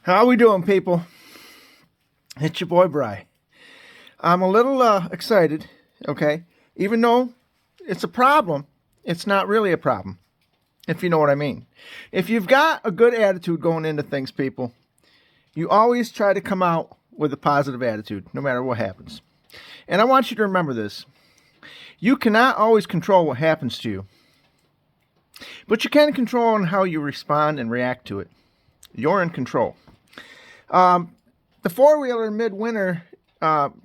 How we doing, people? It's your boy, Bry. I'm a little excited, okay? Even though it's a problem, it's not really a problem, if you know what I mean. If you've got a good attitude going into things, people, you always try to come out with a positive attitude, no matter what happens. And I want you to remember this. You cannot always control what happens to you, but you can control on how you respond and react to it. You're in control. The four-wheeler midwinter,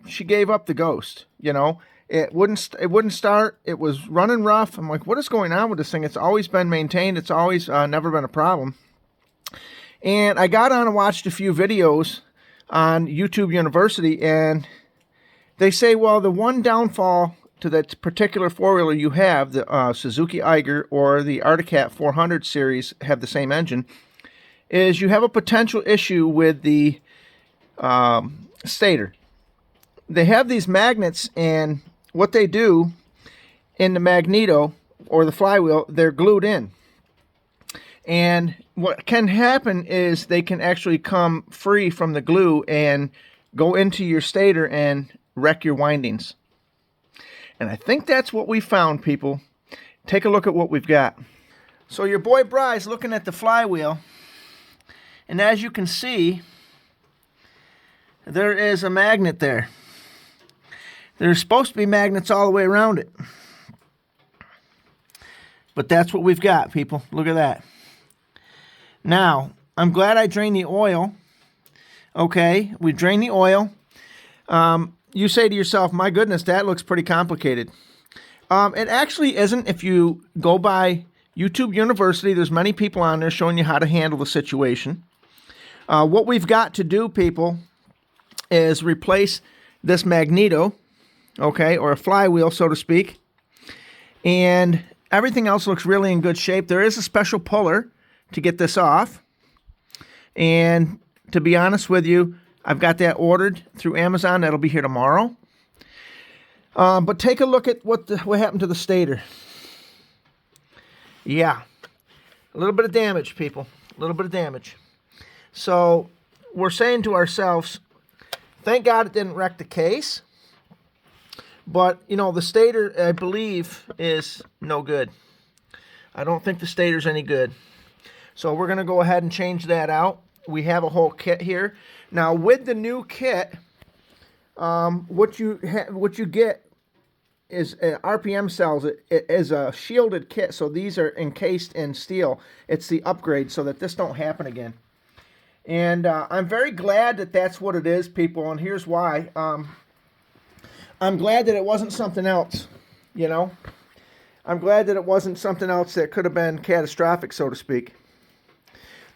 she gave up the ghost. You know, it wouldn't start. It was running rough. I'm like, what is going on with this thing? It's always been maintained. It's always never been a problem. And I got on and watched a few videos on YouTube University, and they say, well, the one downfall to that particular four-wheeler you have, the Suzuki Eiger or the Articat 400 series have the same engine, is you have a potential issue with the stator. They have these magnets, and what they do in the magneto or the flywheel, they're glued in. And what can happen is they can actually come free from the glue and go into your stator and wreck your windings. And I think that's what we found, people. Take a look at what we've got. So your boy Bry's looking at the flywheel, and as you can see, there is a magnet there. There's supposed to be magnets all the way around it. But that's what we've got, people. Look at that. Now, I'm glad I drained the oil. Okay, we drained the oil. You say to yourself, my goodness, that looks pretty complicated. It actually isn't. If you go by YouTube University, there's many people on there showing you how to handle the situation. What we've got to do, people, is replace this magneto, okay, or a flywheel, so to speak. And everything else looks really in good shape. There is a special puller to get this off. And to be honest with you, I've got that ordered through Amazon. That'll be here tomorrow. But take a look at what happened to the stator. Yeah, a little bit of damage, people. A little bit of damage. So we're saying to ourselves, thank God it didn't wreck the case. But, you know, the stator, I believe, is no good. I don't think the stator's any good. So we're going to go ahead and change that out. We have a whole kit here. Now, with the new kit, what you get is RPM sells it as a shielded kit. So these are encased in steel. It's the upgrade so that this don't happen again. And I'm very glad that that's what it is, people, and here's why. I'm glad that it wasn't something else, you know. I'm glad that it wasn't something else that could have been catastrophic, so to speak.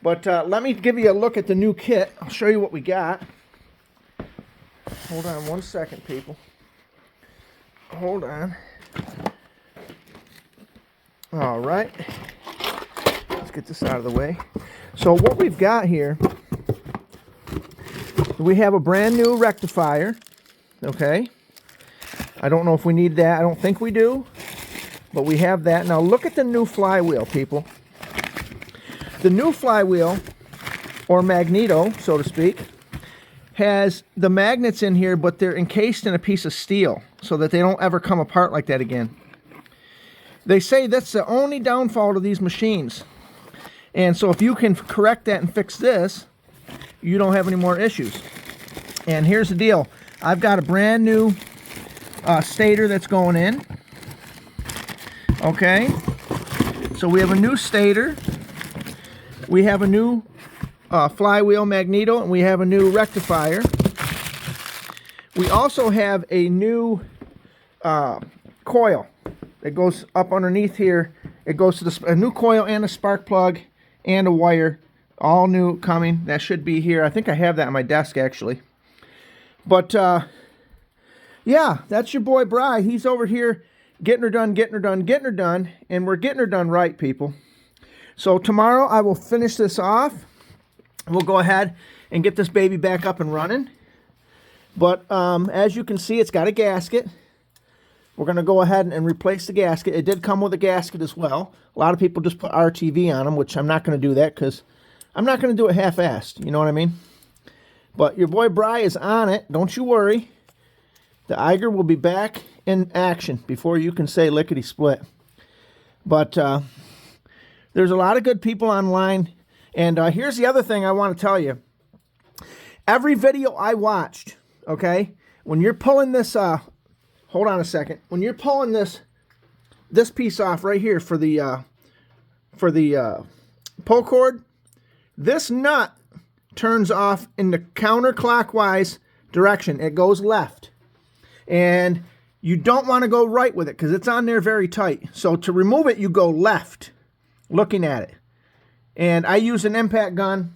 But let me give you a look at the new kit. I'll show you what we got. Hold on one second, people. Hold on. All right. Let's get this out of the way. So what we've got here, we have a brand new rectifier, okay? I don't know if we need that. I don't think we do, but we have that. Now look at the new flywheel, people. The new flywheel, or magneto, so to speak, has the magnets in here, but they're encased in a piece of steel so that they don't ever come apart like that again. They say that's the only downfall to these machines. And so if you can correct that and fix this, you don't have any more issues. And here's the deal. I've got a brand new stator that's going in. Okay. So we have a new stator. We have a new flywheel magneto, and we have a new rectifier. We also have a new coil that goes up underneath here. It goes to a new coil and a spark plug and a wire, all new coming. That should be here. I think I have that on my desk, actually. But, yeah, that's your boy, Bry. He's over here getting her done, and we're getting her done right, people. So tomorrow I will finish this off. We'll go ahead and get this baby back up and running. But as you can see, it's got a gasket. We're going to go ahead and replace the gasket. It did come with a gasket as well. A lot of people just put RTV on them, which I'm not going to do that because I'm not going to do it half-assed, you know what I mean? But your boy Bry is on it. Don't you worry. The Eiger will be back in action before you can say lickety-split. But there's a lot of good people online. And here's the other thing I want to tell you. Every video I watched, okay, when you're pulling this, hold on a second. When you're pulling this piece off right here for the pull cord, this nut turns off in the counterclockwise direction. It goes left. And you don't want to go right with it because it's on there very tight. So to remove it, you go left, looking at it. And I use an impact gun.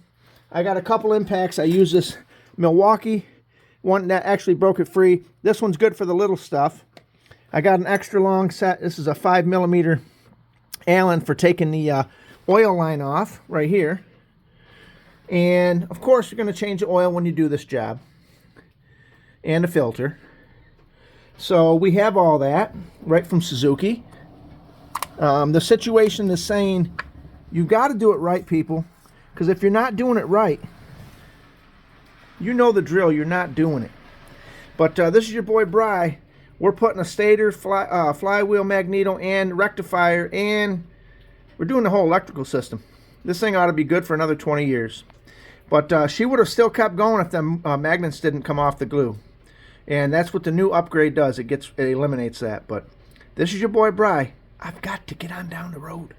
I got a couple impacts. I use this Milwaukee one that actually broke it free. This one's good for the little stuff. I got an extra long set. This is a 5mm Allen for taking the oil line off right here. And of course, you're going to change the oil when you do this job, and the filter. So we have all that right from Suzuki. The situation is saying you got to do it right, people, because if you're not doing it right, you know the drill. You're not doing it. But this is your boy Bry. We're putting a stator, flywheel, magneto, and rectifier, and we're doing the whole electrical system. This thing ought to be good for another 20 years. But she would have still kept going if the magnets didn't come off the glue. And that's what the new upgrade does. It eliminates that. But this is your boy Bry. I've got to get on down the road.